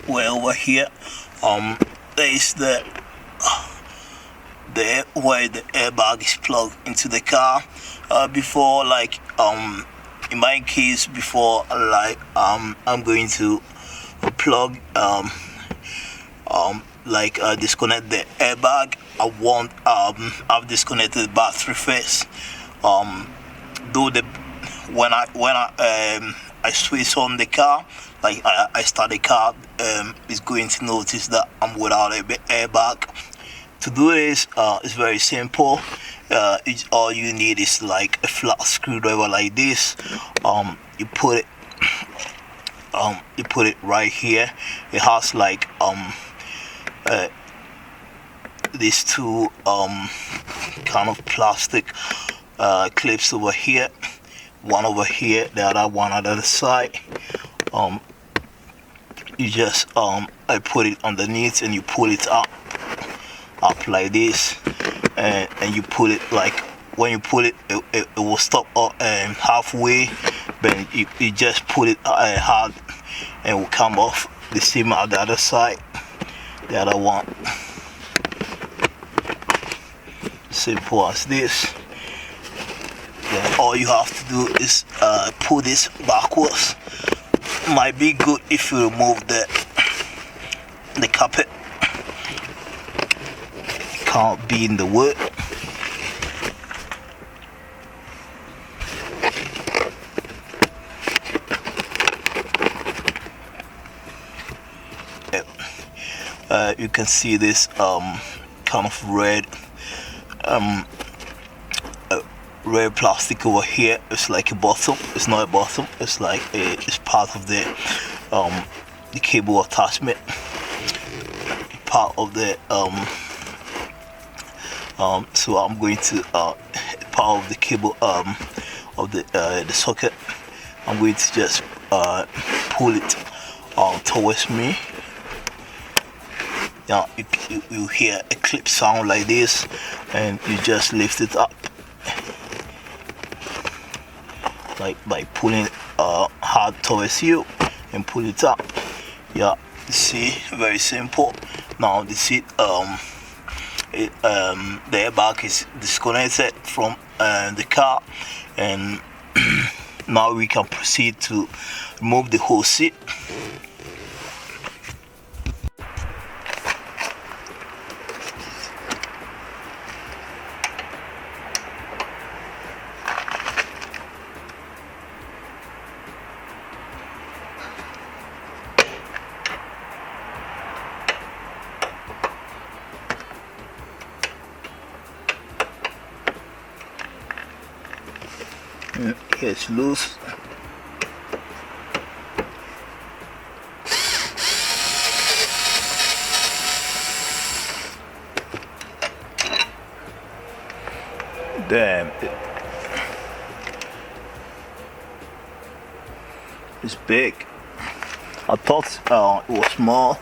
We're over here. There is the where the airbag is plugged into the car. Before, like, in my case, before, like, I'm going to plug disconnect the airbag. I've disconnected the battery first. Though when I switch on the car, like I start the car, it's going to notice that I'm without an airbag. To do this, it's very simple. All you need is like a flat screwdriver like this. You put it right here. It has like these two kind of plastic clips over here. One over here, the other one on the other side. You just I put it underneath and you pull it up like this, and you pull it, like when you pull it, it will stop halfway, but you just pull it hard and it will come off. The same on the other side, the other one. Simple as this. Then all you have to do is pull this backwards. Might be good if you remove the carpet. It can't be in the wood. You can see this kind of red plastic over here. It's like a bottom. It's not a bottom. It's like it's part of the cable attachment. Part of the so I'm going to part of the cable of the socket. I'm going to just pull it towards me. Now you hear a clip sound like this, and you just lift it up, like by pulling hard towards you and pull it up. Yeah, you see, very simple. Now the seat, the airbag is disconnected from the car, and now we can proceed to remove the whole seat. Here it's loose. Damn, it's big. I thought it was small.